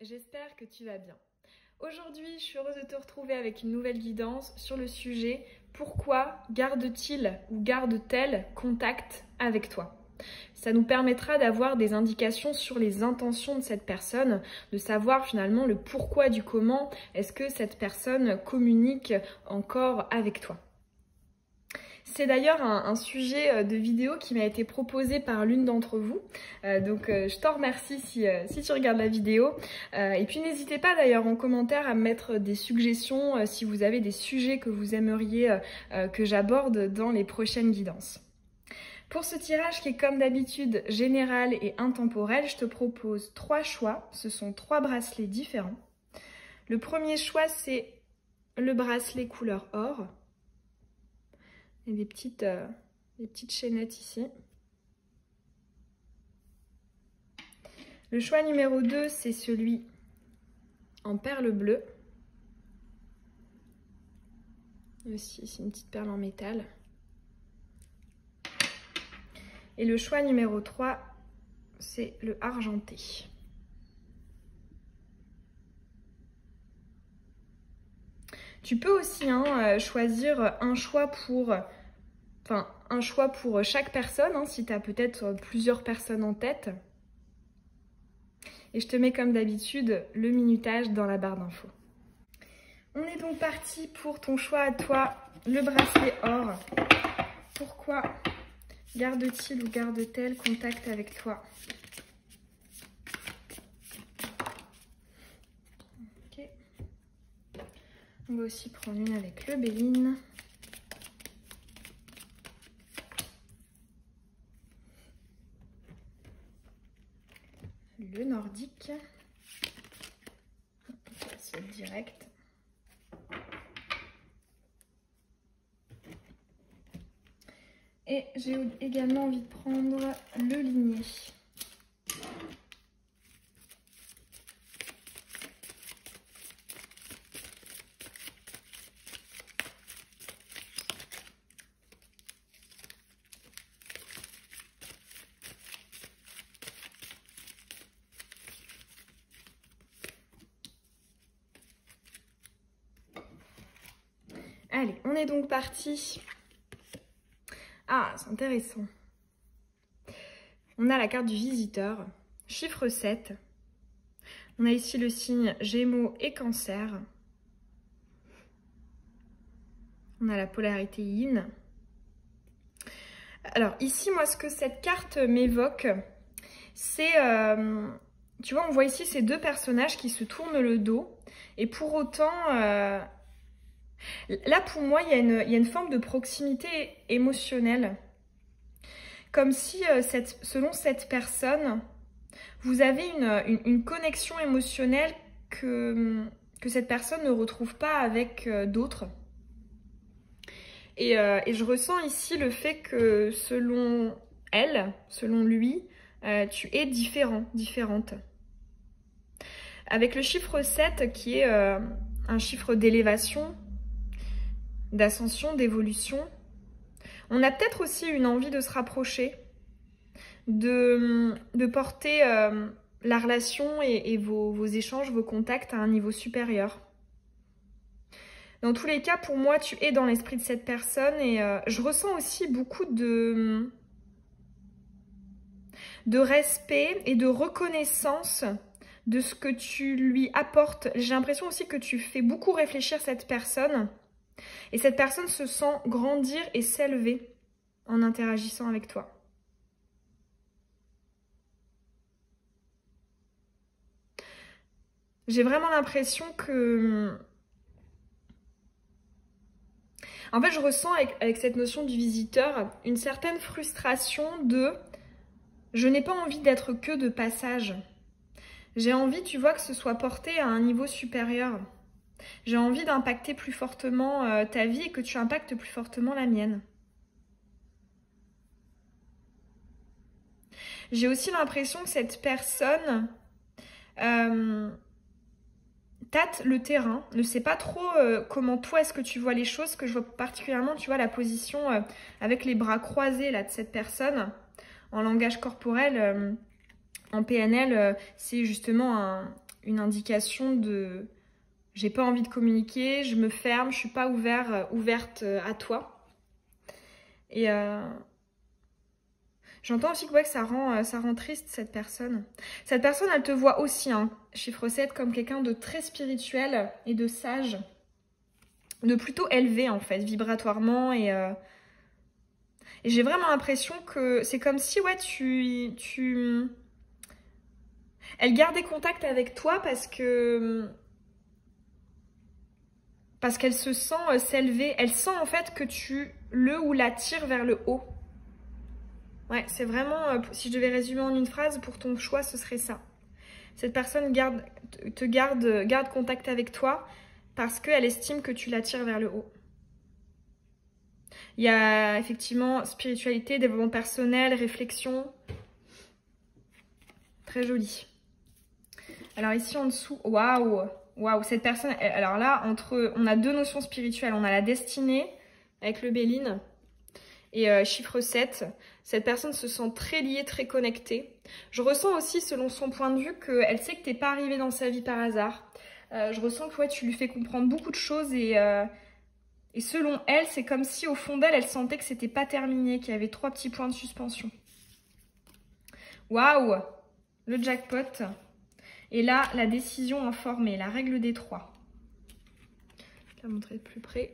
j'espère que tu vas bien. Aujourd'hui, je suis heureuse de te retrouver avec une nouvelle guidance sur le sujet « Pourquoi garde-t-il ou garde-t-elle contact avec toi ?» Ça nous permettra d'avoir des indications sur les intentions de cette personne, de savoir finalement le pourquoi du comment est-ce que cette personne communique encore avec toi. C'est d'ailleurs un sujet de vidéo qui m'a été proposé par l'une d'entre vous, donc je t'en remercie si tu regardes la vidéo. Et puis n'hésitez pas d'ailleurs en commentaire à me mettre des suggestions si vous avez des sujets que vous aimeriez que j'aborde dans les prochaines guidances. Pour ce tirage qui est comme d'habitude général et intemporel, je te propose 3 choix, ce sont 3 bracelets différents. Le premier choix c'est le bracelet couleur or. Et des petites chaînettes ici. Le choix numéro 2, c'est celui en perle bleue. Aussi, c'est une petite perle en métal. Et le choix numéro 3, c'est le argenté. Tu peux aussi choisir un choix pour chaque personne, si tu as peut-être plusieurs personnes en tête. Et je te mets comme d'habitude le minutage dans la barre d'infos. On est donc parti pour ton choix à toi, le bracelet or. Pourquoi garde-t-il ou garde-t-elle contact avec toi ? Ok. On va aussi prendre une avec le Béline. Le nordique. C'est direct. Et j'ai également envie de prendre le ligné. Allez, on est donc parti. Ah, c'est intéressant. On a la carte du visiteur, chiffre 7. On a ici le signe Gémeaux et Cancer. On a la polarité Yin. Alors ici, moi, ce que cette carte m'évoque, c'est... tu vois, on voit ici ces 2 personnages qui se tournent le dos. Et pour autant... là, pour moi, il y a une forme de proximité émotionnelle. Comme si, selon cette personne, vous avez une connexion émotionnelle que cette personne ne retrouve pas avec d'autres. Et je ressens ici le fait que selon elle, selon lui, tu es différente. Avec le chiffre 7 qui est un chiffre d'élévation, d'ascension, d'évolution. On a peut-être aussi une envie de se rapprocher, de porter la relation et vos échanges, vos contacts à un niveau supérieur. Dans tous les cas, pour moi, tu es dans l'esprit de cette personne et je ressens aussi beaucoup de respect et de reconnaissance de ce que tu lui apportes. J'ai l'impression aussi que tu fais beaucoup réfléchir cette personne. Et cette personne se sent grandir et s'élever en interagissant avec toi. J'ai vraiment l'impression que... En fait, je ressens avec cette notion du visiteur une certaine frustration de... Je n'ai pas envie d'être que de passage. J'ai envie, tu vois, que ce soit porté à un niveau supérieur. J'ai envie d'impacter plus fortement ta vie et que tu impactes plus fortement la mienne. J'ai aussi l'impression que cette personne tâte le terrain, ne sait pas trop comment toi est-ce que tu vois les choses, que je vois particulièrement, tu vois, la position avec les bras croisés là de cette personne en langage corporel. En PNL, c'est justement une indication de j'ai pas envie de communiquer, je me ferme, je suis pas ouverte à toi. Et j'entends aussi que, ouais, que ça rend triste cette personne. Cette personne, elle te voit aussi, hein, chiffre 7, comme quelqu'un de très spirituel et de sage, de plutôt élevé en fait, vibratoirement. Et j'ai vraiment l'impression que c'est comme si, ouais, elle gardait contact avec toi parce qu'elle se sent s'élever. Elle sent en fait que tu le ou la tires vers le haut. Ouais, c'est vraiment, si je devais résumer en une phrase, pour ton choix, ce serait ça. Cette personne garde contact avec toi parce qu'elle estime que tu l'attires vers le haut. Il y a effectivement spiritualité, développement personnel, réflexion. Très joli. Alors ici en dessous, waouh, cette personne, alors là, on a deux notions spirituelles. On a la destinée avec le Béline et chiffre 7. Cette personne se sent très liée, très connectée. Je ressens aussi, selon son point de vue, qu'elle sait que t'es pas arrivé dans sa vie par hasard. Je ressens que, ouais, tu lui fais comprendre beaucoup de choses et selon elle, c'est comme si au fond d'elle, elle sentait que c'était pas terminé, qu'il y avait 3 petits points de suspension. Waouh, le jackpot. Et là, la décision informée, la règle des 3. Je vais la montrer de plus près.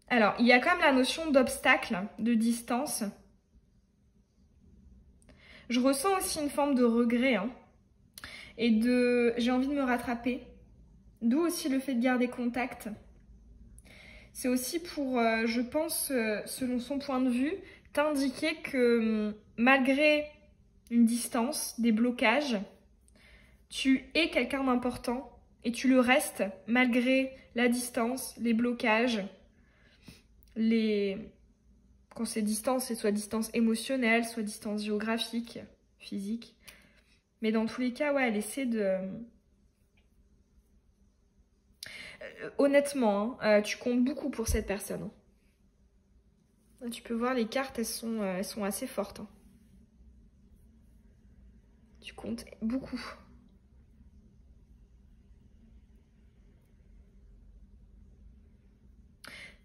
Alors, il y a quand même la notion d'obstacle, de distance. Je ressens aussi une forme de regret, hein, et j'ai envie de me rattraper. D'où aussi le fait de garder contact. C'est aussi pour, je pense, selon son point de vue, t'indiquer que malgré une distance, des blocages, tu es quelqu'un d'important et tu le restes malgré la distance, les blocages, quand c'est distance, c'est soit distance émotionnelle, soit distance géographique, physique. Mais dans tous les cas, ouais, elle essaie de... Honnêtement, hein, tu comptes beaucoup pour cette personne. Tu peux voir les cartes, elles sont assez fortes. Hein. Tu comptes beaucoup.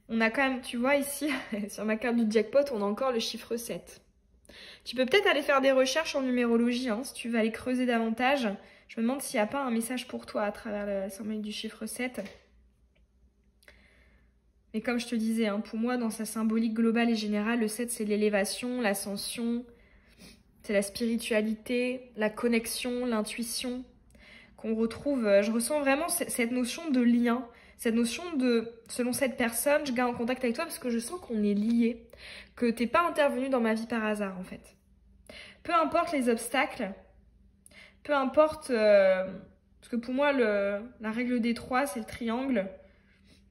On a quand même, tu vois ici, sur ma carte du jackpot, on a encore le chiffre 7. Tu peux peut-être aller faire des recherches en numérologie, hein, si tu veux aller creuser davantage. Je me demande s'il n'y a pas un message pour toi à travers la symbolique du chiffre 7. Mais comme je te disais, hein, pour moi, dans sa symbolique globale et générale, le 7, c'est l'élévation, l'ascension, c'est la spiritualité, la connexion, l'intuition qu'on retrouve. Je ressens vraiment cette notion de lien, cette notion de, selon cette personne, je garde en contact avec toi parce que je sens qu'on est liés, que t'es pas intervenu dans ma vie par hasard en fait. Peu importe les obstacles, peu importe, parce que pour moi, la règle des 3, c'est le triangle.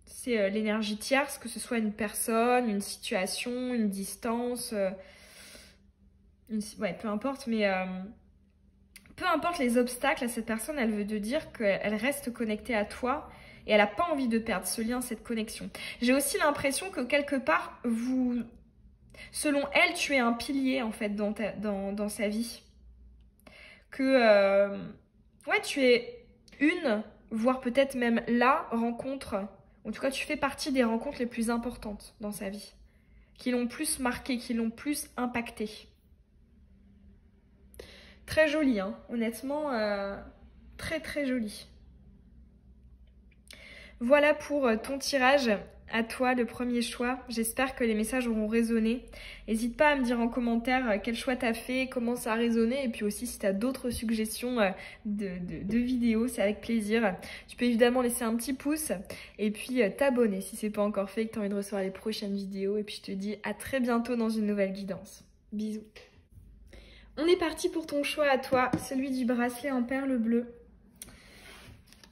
C'est l'énergie tierce, que ce soit une personne, une situation, une distance, ouais, peu importe, mais peu importe les obstacles à cette personne, elle veut te dire qu'elle reste connectée à toi et elle n'a pas envie de perdre ce lien, cette connexion. J'ai aussi l'impression que quelque part, selon elle, tu es un pilier en fait dans sa vie. Que, ouais, tu es voire peut-être même la rencontre. En tout cas, tu fais partie des rencontres les plus importantes dans sa vie, qui l'ont plus marqué, qui l'ont plus impacté. Très joli, hein, honnêtement, très très joli. Voilà pour ton tirage. À toi le premier choix. J'espère que les messages auront résonné. N'hésite pas à me dire en commentaire quel choix t'as fait, comment ça a résonné, et puis aussi si t'as d'autres suggestions de vidéos, c'est avec plaisir. Tu peux évidemment laisser un petit pouce et puis t'abonner si c'est pas encore fait et que t'as envie de recevoir les prochaines vidéos. Et puis je te dis à très bientôt dans une nouvelle guidance. Bisous. On est parti pour ton choix à toi, celui du bracelet en perles bleues.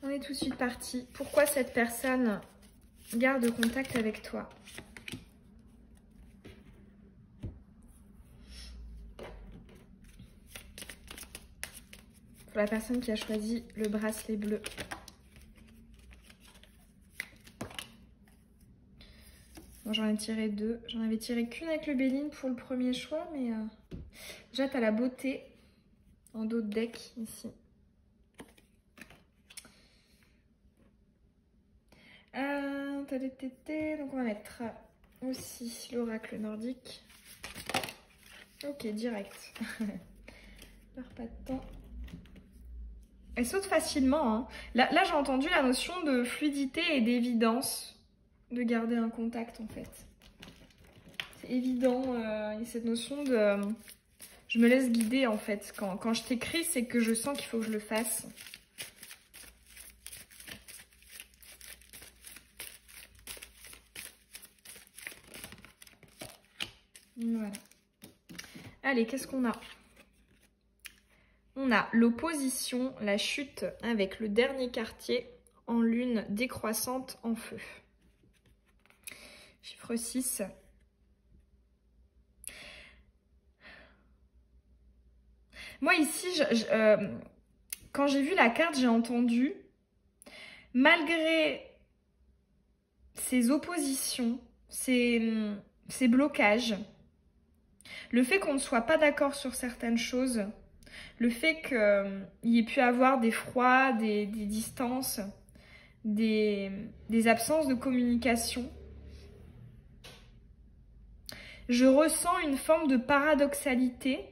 On est tout de suite parti. Pourquoi cette personne garde contact avec toi? Pour la personne qui a choisi le bracelet bleu. Moi, j'en ai tiré 2. J'en avais tiré qu'une avec le Béline pour le premier choix, mais déjà, t'as la beauté en dos de deck ici. Donc, on va mettre aussi l'oracle nordique. Ok, direct. Perds pas de temps. Elle saute facilement. Hein. Là j'ai entendu la notion de fluidité et d'évidence de garder un contact en fait. C'est évident. Il y a cette notion de... je me laisse guider en fait. Quand je t'écris, c'est que je sens qu'il faut que je le fasse. Voilà. Allez, qu'est-ce qu'on a? On a l'opposition, la chute avec le dernier quartier en lune décroissante en feu. Chiffre 6. Moi ici, quand j'ai vu la carte, j'ai entendu, malgré ces oppositions, ces blocages, le fait qu'on ne soit pas d'accord sur certaines choses, le fait qu'il y ait pu avoir des froids, des distances, des absences de communication, je ressens une forme de paradoxalité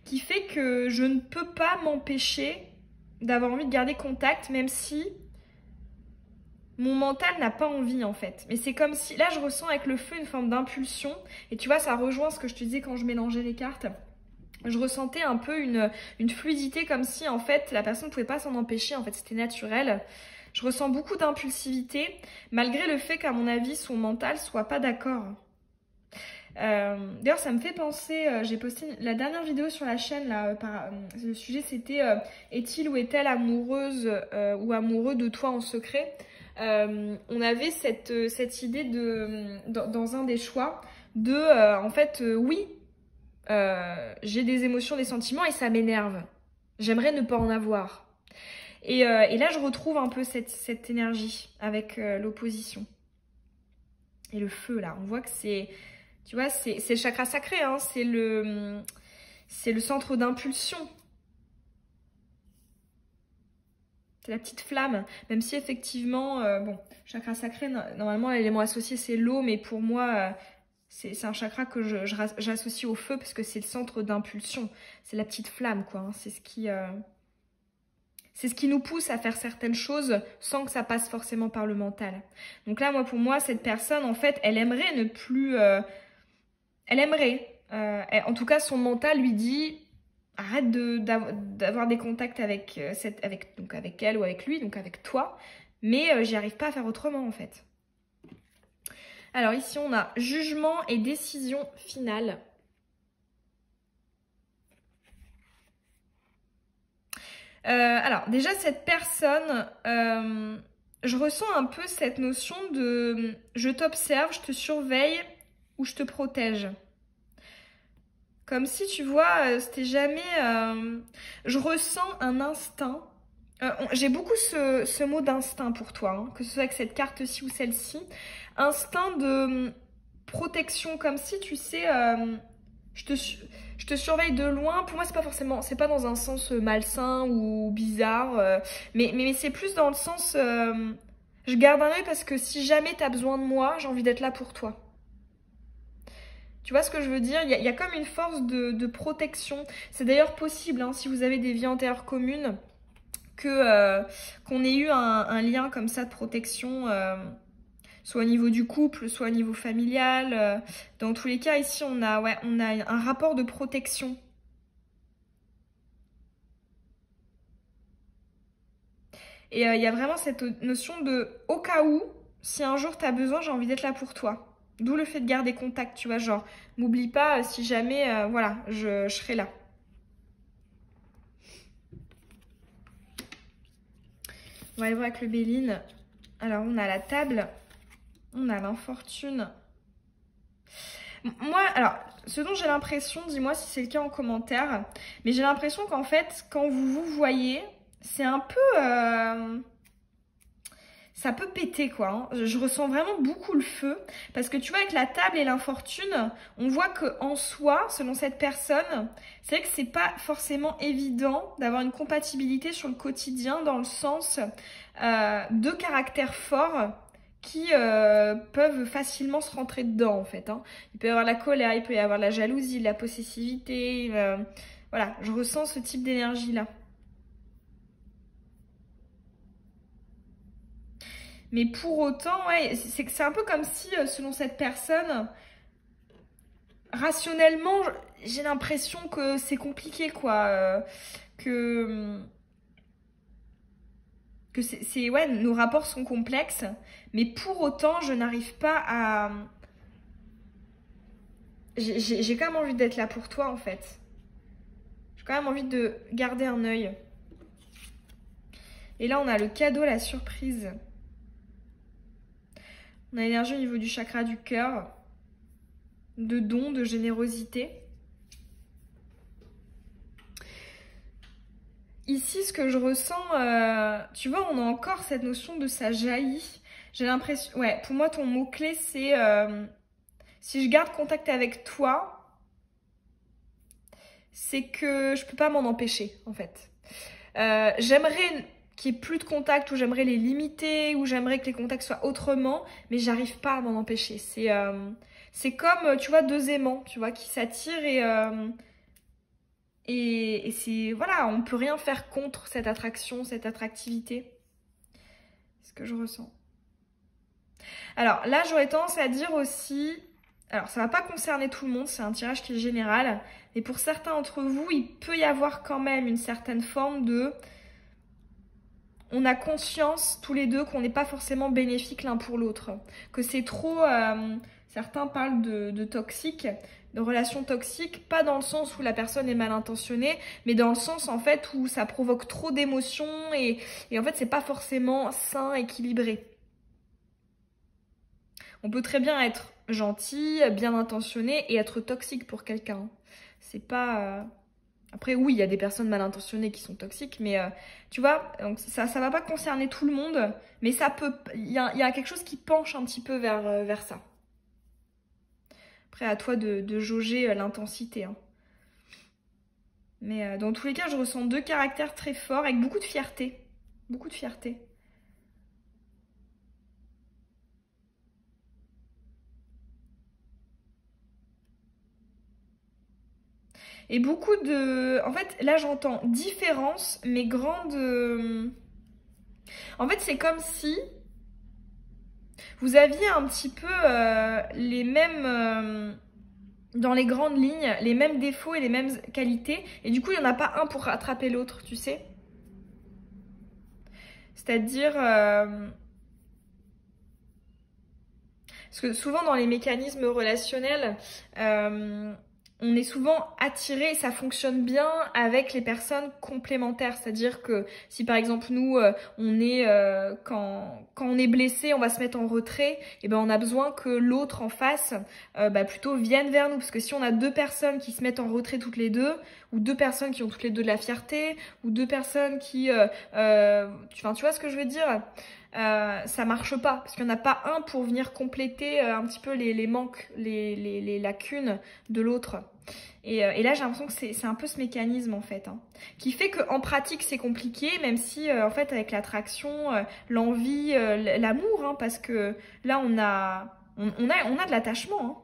qui fait que je ne peux pas m'empêcher d'avoir envie de garder contact, même si mon mental n'a pas envie en fait. Mais c'est comme si, là je ressens avec le feu une forme d'impulsion, et tu vois ça rejoint ce que je te disais quand je mélangeais les cartes. Je ressentais un peu une fluidité comme si en fait la personne ne pouvait pas s'en empêcher, en fait c'était naturel. Je ressens beaucoup d'impulsivité, malgré le fait qu'à mon avis son mental soit pas d'accord. D'ailleurs ça me fait penser, j'ai posté la dernière vidéo sur la chaîne là, le sujet c'était est-il ou est-elle amoureuse ou amoureux de toi en secret. On avait cette idée dans un des choix de en fait oui, j'ai des émotions, des sentiments et ça m'énerve, j'aimerais ne pas en avoir, et là je retrouve un peu cette énergie avec l'opposition et le feu là. On voit que c'est, tu vois, c'est le chakra sacré, hein, c'est le centre d'impulsion. C'est la petite flamme, même si effectivement, bon, chakra sacré, normalement l'élément associé c'est l'eau, mais pour moi, c'est un chakra que j'associe au feu parce que c'est le centre d'impulsion. C'est la petite flamme, quoi. Hein. C'est ce qui nous pousse à faire certaines choses sans que ça passe forcément par le mental. Donc là, pour moi, cette personne, en fait, elle aimerait ne plus... elle aimerait. En tout cas, son mental lui dit... Arrête d'avoir des contacts avec elle ou avec lui, donc avec toi. Mais j'y arrive pas à faire autrement, en fait. Alors ici, on a jugement et décision finale. Alors déjà, cette personne, je ressens un peu cette notion de je t'observe, je te surveille ou je te protège. Comme si, tu vois, c'était jamais... je ressens un instinct. J'ai beaucoup ce mot d'instinct pour toi, hein, que ce soit avec cette carte-ci ou celle-ci. Instinct de protection, comme si, tu sais, je te surveille de loin. Pour moi, c'est pas forcément... c'est pas dans un sens malsain ou bizarre. Mais c'est plus dans le sens... je garde un œil parce que si jamais t'as besoin de moi, j'ai envie d'être là pour toi. Tu vois ce que je veux dire? Il y a comme une force de protection. C'est d'ailleurs possible, hein, si vous avez des vies antérieures communes, qu'on ait eu un lien comme ça de protection, soit au niveau du couple, soit au niveau familial. Dans tous les cas, ici, on a un rapport de protection. Et il y a vraiment cette notion de au cas où, si un jour tu as besoin, j'ai envie d'être là pour toi. D'où le fait de garder contact, tu vois, genre, m'oublie pas, si jamais, voilà, je serai là. On va aller voir avec le Béline. Alors, on a la table, on a l'infortune. Moi, alors, ce dont j'ai l'impression, dis-moi si c'est le cas en commentaire, mais j'ai l'impression qu'en fait, quand vous vous voyez, c'est un peu... ça peut péter quoi. Hein. Je ressens vraiment beaucoup le feu parce que tu vois avec la table et l'infortune, on voit que en soi, selon cette personne, c'est vrai que c'est pas forcément évident d'avoir une compatibilité sur le quotidien dans le sens de caractères forts qui peuvent facilement se rentrer dedans en fait. Hein. Il peut y avoir la colère, il peut y avoir la jalousie, la possessivité. Voilà, je ressens ce type d'énergie là. Mais pour autant, ouais, c'est un peu comme si, selon cette personne, rationnellement, j'ai l'impression que c'est compliqué, quoi. Que ouais, nos rapports sont complexes. Mais pour autant, je n'arrive pas à... J'ai quand même envie d'être là pour toi, en fait. J'ai quand même envie de garder un œil. Et là, on a le cadeau, la surprise. On a l'énergie au niveau du chakra du cœur, de don, de générosité. Ici, ce que je ressens, tu vois, on a encore cette notion de ça jaillit. J'ai l'impression, ouais, pour moi, ton mot-clé, c'est si je garde contact avec toi, c'est que je peux pas m'en empêcher, en fait. J'aimerais qu'il n'y ait plus de contacts, ou j'aimerais les limiter, ou j'aimerais que les contacts soient autrement, mais j'arrive pas à m'en empêcher. C'est comme, tu vois, deux aimants, tu vois, qui s'attirent et c'est, voilà, on peut rien faire contre cette attraction, cette attractivité. C'est ce que je ressens. Alors là, j'aurais tendance à dire aussi, alors ça va pas concerner tout le monde, c'est un tirage qui est général, mais pour certains d'entre vous, il peut y avoir quand même une certaine forme de... On a conscience tous les deux qu'on n'est pas forcément bénéfique l'un pour l'autre, que c'est trop... certains parlent de toxique, de relations toxiques, pas dans le sens où la personne est mal intentionnée, mais dans le sens en fait où ça provoque trop d'émotions et en fait c'est pas forcément sain, équilibré. On peut très bien être gentil, bien intentionné et être toxique pour quelqu'un. C'est pas... Après oui, il y a des personnes mal intentionnées qui sont toxiques, mais tu vois, donc ça va pas concerner tout le monde, mais ça peut... Il y a quelque chose qui penche un petit peu vers ça. Après, à toi de jauger l'intensité. Hein. Mais dans tous les cas, je ressens deux caractères très forts avec beaucoup de fierté. Beaucoup de fierté. Et beaucoup de... En fait, là, j'entends différence, mais grande... En fait, c'est comme si vous aviez un petit peu les mêmes... dans les grandes lignes, les mêmes défauts et les mêmes qualités. Et du coup, il n'y en a pas un pour rattraper l'autre, tu sais. C'est-à-dire... Parce que souvent, dans les mécanismes relationnels... on est souvent attiré et ça fonctionne bien avec les personnes complémentaires. C'est-à-dire que si par exemple nous, quand on est blessé, on va se mettre en retrait, et ben on a besoin que l'autre en face plutôt vienne vers nous. Parce que si on a deux personnes qui se mettent en retrait toutes les deux, ou deux personnes qui ont toutes les deux de la fierté, ou deux personnes qui... tu vois ce que je veux dire ? Ça marche pas parce qu'il n'y en a pas un pour venir compléter un petit peu les manques, les lacunes de l'autre. Et là j'ai l'impression que c'est un peu ce mécanisme en fait, hein, qui fait qu'en pratique c'est compliqué, même si en fait avec l'attraction, l'envie, l'amour, hein, parce que là on a de l'attachement. Hein.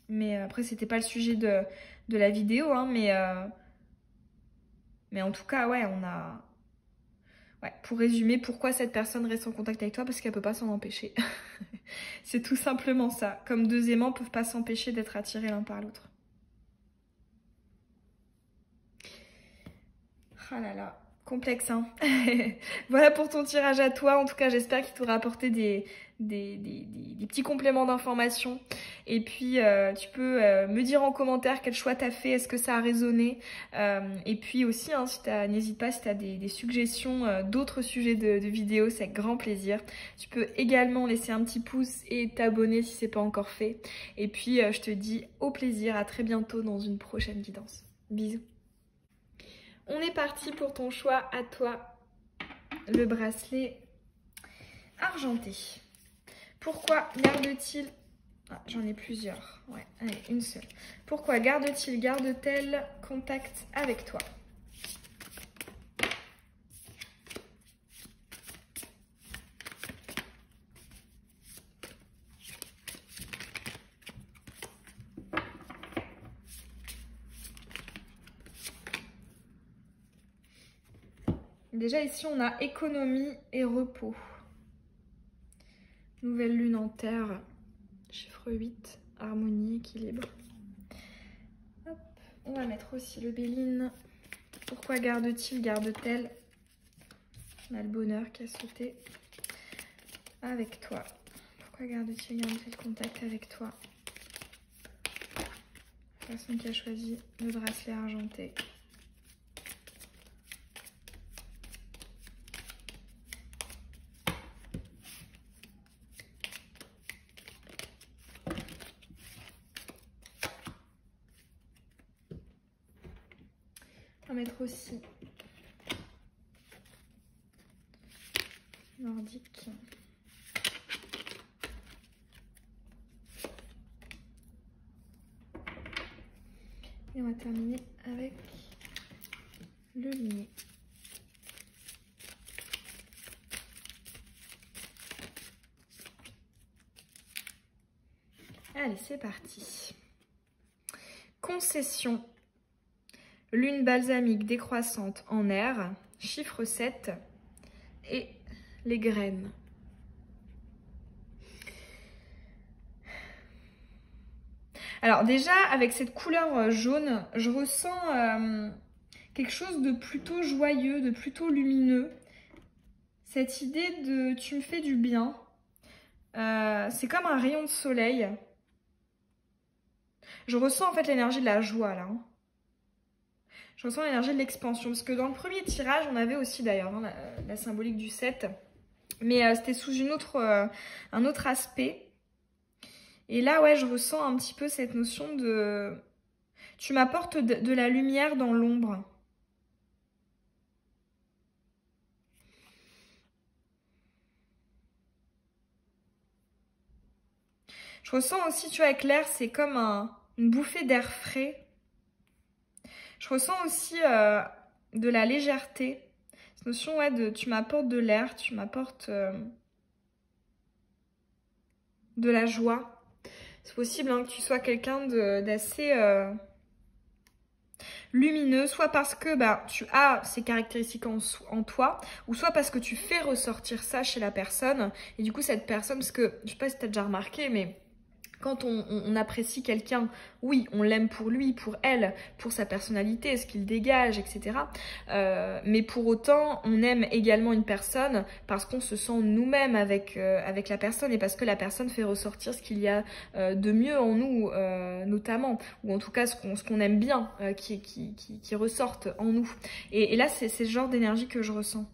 Mais après c'était pas le sujet de la vidéo, hein, mais en tout cas ouais on a... Ouais, pour résumer, pourquoi cette personne reste en contact avec toi? Parce qu'elle peut pas s'en empêcher. C'est tout simplement ça. Comme deux aimants peuvent pas s'empêcher d'être attirés l'un par l'autre. Ah là là, complexe hein. Voilà pour ton tirage à toi. En tout cas, j'espère qu'il t'aura apporté des petits compléments d'information. Et puis, tu peux me dire en commentaire quel choix t'as fait, est-ce que ça a résonné. Et puis aussi, hein, n'hésite pas si t'as des suggestions d'autres sujets de vidéos, c'est avec grand plaisir. Tu peux également laisser un petit pouce et t'abonner si c'est pas encore fait. Et puis, je te dis au plaisir, à très bientôt dans une prochaine guidance. Bisous. On est parti pour ton choix à toi. Le bracelet argenté. Pourquoi garde-t-il... Ah, j'en ai plusieurs. Ouais, allez, une seule. Pourquoi garde-t-il, garde-t-elle contact avec toi? Déjà ici, on a économie et repos. Nouvelle lune en terre, chiffre 8, harmonie, équilibre. Hop. On va mettre aussi le Béline. Pourquoi garde-t-il, garde-t-elle? On a le bonheur qui a sauté avec toi. Pourquoi garde-t-il, garde-t-elle contact avec toi? La personne qui a choisi le bracelet argenté. On va mettre aussi nordique. Et on va terminer avec le ligné. Allez, c'est parti. Concession. Lune balsamique décroissante en air, chiffre 7 et les graines. Alors déjà, avec cette couleur jaune, je ressens quelque chose de plutôt joyeux, de plutôt lumineux. Cette idée de « tu me fais du bien », c'est comme un rayon de soleil. Je ressens en fait l'énergie de la joie là. Je ressens l'énergie de l'expansion. Parce que dans le premier tirage, on avait aussi d'ailleurs hein, la symbolique du 7. Mais c'était sous un autre aspect. Et là, ouais, je ressens un petit peu cette notion de... Tu m'apportes de la lumière dans l'ombre. Je ressens aussi, tu vois, avec l'air, c'est comme une bouffée d'air frais. Je ressens aussi de la légèreté. Cette notion, ouais, de tu m'apportes de l'air, tu m'apportes de la joie. C'est possible hein, que tu sois quelqu'un d'assez lumineux, soit parce que bah, tu as ces caractéristiques en toi, ou soit parce que tu fais ressortir ça chez la personne. Et du coup, cette personne, parce que je sais pas si tu as déjà remarqué, mais... Quand on apprécie quelqu'un, oui, on l'aime pour lui, pour elle, pour sa personnalité, ce qu'il dégage, etc. Mais pour autant, on aime également une personne parce qu'on se sent nous-mêmes avec la personne et parce que la personne fait ressortir ce qu'il y a de mieux en nous, notamment, ou en tout cas ce qu'on aime bien, qui ressortent en nous. Et là, c'est ce genre d'énergie que je ressens.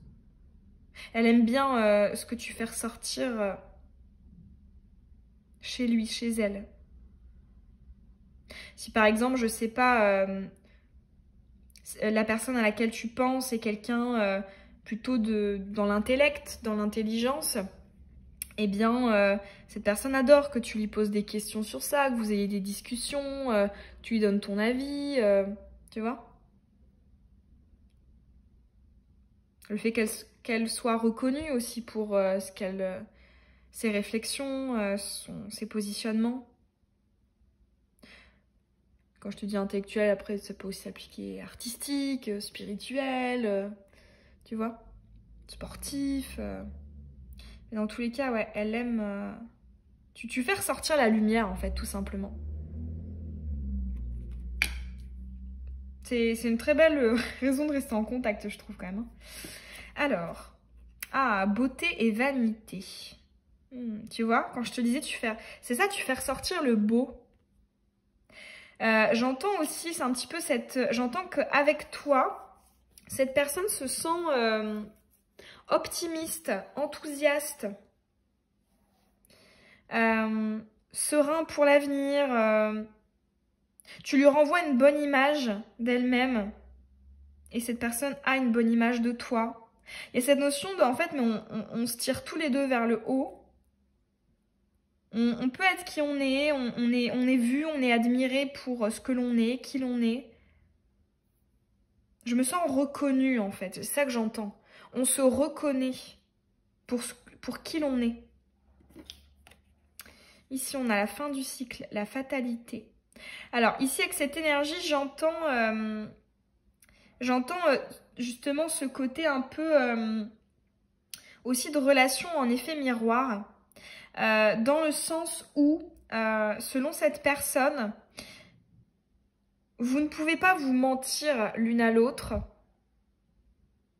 Elle aime bien ce que tu fais ressortir... chez lui, chez elle. Si par exemple, je sais pas, la personne à laquelle tu penses est quelqu'un plutôt dans l'intellect, dans l'intelligence, eh bien, cette personne adore que tu lui poses des questions sur ça, que vous ayez des discussions, que tu lui donnes ton avis, tu vois. Le fait qu'elle soit reconnue aussi pour ses réflexions, ses positionnements. Quand je te dis intellectuel, après ça peut aussi s'appliquer artistique, spirituel, tu vois, sportif. Mais dans tous les cas, ouais, elle aime... Tu fais ressortir la lumière, en fait, tout simplement. C'est une très belle raison de rester en contact, je trouve, quand même. Alors, beauté et vanité. Tu vois, quand je te disais, c'est ça, tu fais ressortir le beau. J'entends aussi, c'est un petit peu j'entends qu'avec toi, cette personne se sent optimiste, enthousiaste, serein pour l'avenir. Tu lui renvoies une bonne image d'elle-même et cette personne a une bonne image de toi. Il y a cette notion de, en fait, mais on se tire tous les deux vers le haut. On peut être qui on est, on est vu, on est admiré pour ce que l'on est, qui l'on est. Je me sens reconnue, en fait, c'est ça que j'entends. On se reconnaît pour qui l'on est. Ici, on a la fin du cycle, la fatalité. Alors, ici, avec cette énergie, j'entends justement ce côté un peu aussi de relation en effet miroir. Dans le sens où, selon cette personne, vous ne pouvez pas vous mentir l'une à l'autre.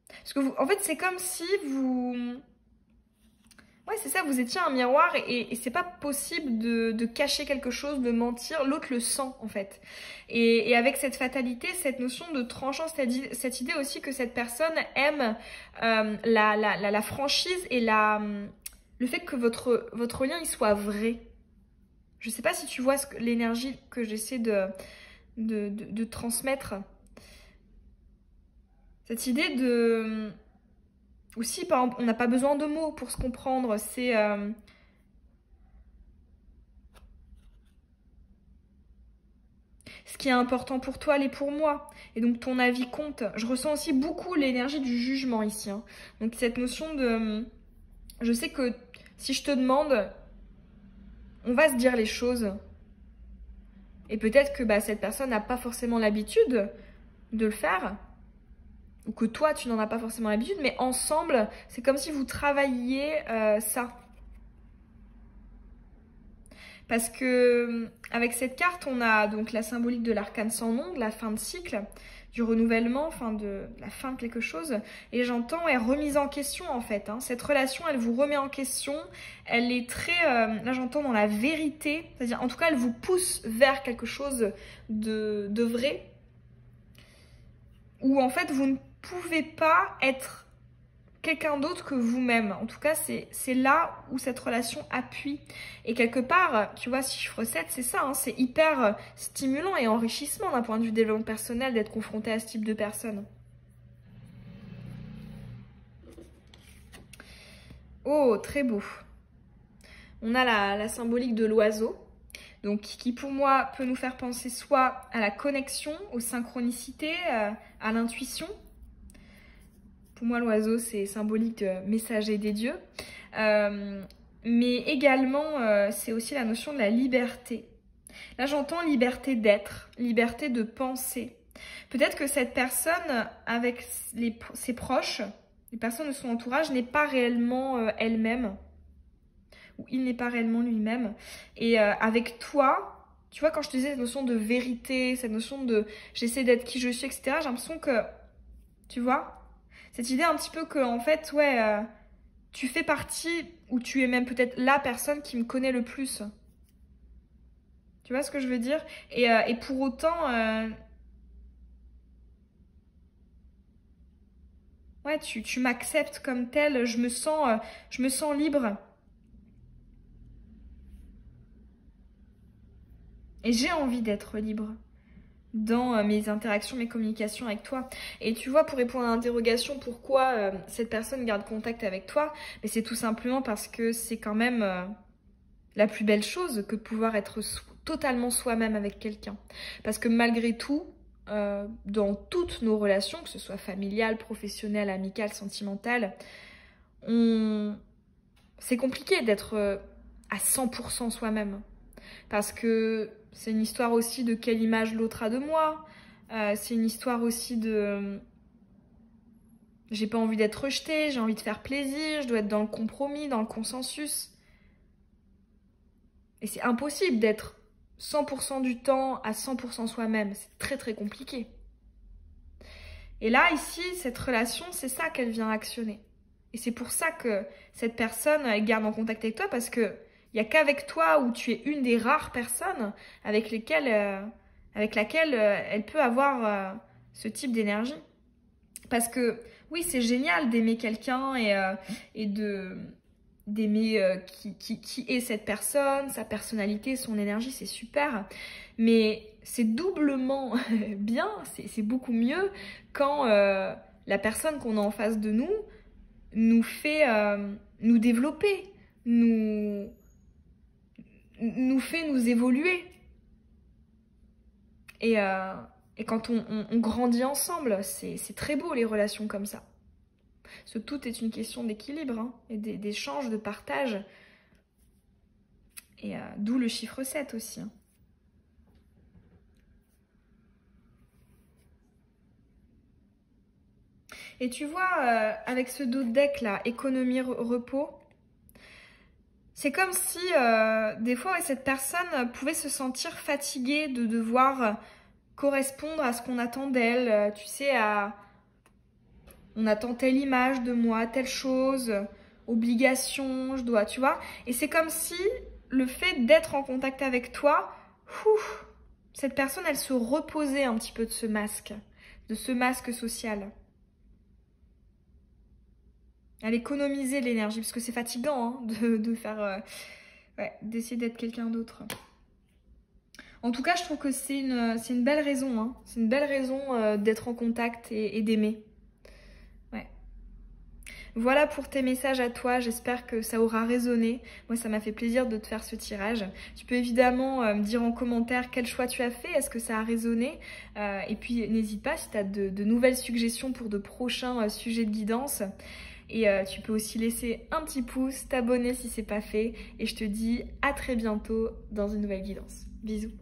Parce que en fait, c'est comme si vous... Ouais, c'est ça, vous étiez un miroir et c'est pas possible de cacher quelque chose, de mentir. L'autre le sent, en fait. Et avec cette fatalité, cette notion de tranchant, cette idée aussi que cette personne aime la franchise et le fait que votre lien il soit vrai. Je sais pas si tu vois l'énergie que j'essaie de transmettre. Cette idée de... Aussi, par exemple, on n'a pas besoin de mots pour se comprendre. C'est... Ce qui est important pour toi l'est pour moi. Et donc ton avis compte. Je ressens aussi beaucoup l'énergie du jugement ici. Hein. Donc cette notion de... Je sais que si je te demande, on va se dire les choses. Et peut-être que cette personne n'a pas forcément l'habitude de le faire. Ou que toi, tu n'en as pas forcément l'habitude. Mais ensemble, c'est comme si vous travailliez ça. Parce que avec cette carte, on a donc la symbolique de l'arcane sans nom, de la fin de cycle, du renouvellement, enfin de la fin de quelque chose. Et j'entends remise en question en fait. Hein. Cette relation, elle vous remet en question. Elle est très, là j'entends dans la vérité. C'est-à-dire, en tout cas, elle vous pousse vers quelque chose de vrai. Où en fait, vous ne pouvez pas être quelqu'un d'autre que vous-même. En tout cas, c'est là où cette relation appuie. Et quelque part, tu vois, chiffre 7, c'est ça, hein, c'est hyper stimulant et enrichissement d'un point de vue développement personnel d'être confronté à ce type de personne. Oh, très beau. On a la symbolique de l'oiseau, donc qui pour moi peut nous faire penser soit à la connexion, aux synchronicités, à l'intuition. Pour moi, l'oiseau, c'est symbolique de messager des dieux. Mais également, c'est aussi la notion de la liberté. Là, j'entends liberté d'être, liberté de penser. Peut-être que cette personne, avec ses proches, les personnes de son entourage, n'est pas réellement elle-même. Ou il n'est pas réellement lui-même. Et avec toi, tu vois, quand je te disais cette notion de vérité, cette notion de j'essaie d'être qui je suis, etc., j'ai l'impression que, tu vois, cette idée un petit peu que, en fait, ouais, tu fais partie, ou tu es même peut-être la personne qui me connaît le plus. Tu vois ce que je veux dire? Et pour autant, ouais, tu m'acceptes comme telle, je me sens libre. Et j'ai envie d'être libre dans mes interactions, mes communications avec toi. Et tu vois, pour répondre à l'interrogation, pourquoi cette personne garde contact avec toi, mais c'est tout simplement parce que c'est quand même la plus belle chose que de pouvoir être totalement soi-même avec quelqu'un. Parce que malgré tout, dans toutes nos relations, que ce soit familiale, professionnelle, amicale, sentimentale, c'est compliqué d'être à 100% soi-même. Parce que c'est une histoire aussi de quelle image l'autre a de moi. C'est une histoire aussi de... J'ai pas envie d'être rejetée, j'ai envie de faire plaisir, je dois être dans le compromis, dans le consensus. Et c'est impossible d'être 100% du temps à 100% soi-même. C'est très très compliqué. Et là, ici, cette relation, c'est ça qu'elle vient actionner. Et c'est pour ça que cette personne, elle garde en contact avec toi parce que il n'y a qu'avec toi où tu es une des rares personnes avec laquelle elle peut avoir ce type d'énergie. Parce que oui, c'est génial d'aimer quelqu'un et d'aimer qui est cette personne, sa personnalité, son énergie, c'est super. Mais c'est doublement bien, c'est beaucoup mieux quand la personne qu'on a en face de nous nous fait nous développer, nous fait nous évoluer. Et quand on grandit ensemble, c'est très beau les relations comme ça. Parce que tout est une question d'équilibre, hein, et d'échange, de partage. Et d'où le chiffre 7 aussi. Hein. Et tu vois, avec ce dos de deck là, économie, repos, c'est comme si des fois cette personne pouvait se sentir fatiguée de devoir correspondre à ce qu'on attend d'elle. Tu sais, on attend telle image de moi, telle chose, obligation, je dois, tu vois. Et c'est comme si le fait d'être en contact avec toi, cette personne, elle se reposait un petit peu de ce masque social. Elle économisait l'énergie, parce que c'est fatigant hein, de faire, d'essayer d'être quelqu'un d'autre. En tout cas, je trouve que c'est une belle raison. Hein. C'est une belle raison d'être en contact et d'aimer. Ouais. Voilà pour tes messages à toi, j'espère que ça aura résonné. Moi, ça m'a fait plaisir de te faire ce tirage. Tu peux évidemment me dire en commentaire quel choix tu as fait, est-ce que ça a résonné et puis n'hésite pas si tu as de nouvelles suggestions pour de prochains sujets de guidance. Et tu peux aussi laisser un petit pouce, t'abonner si c'est pas fait. Et je te dis à très bientôt dans une nouvelle guidance. Bisous.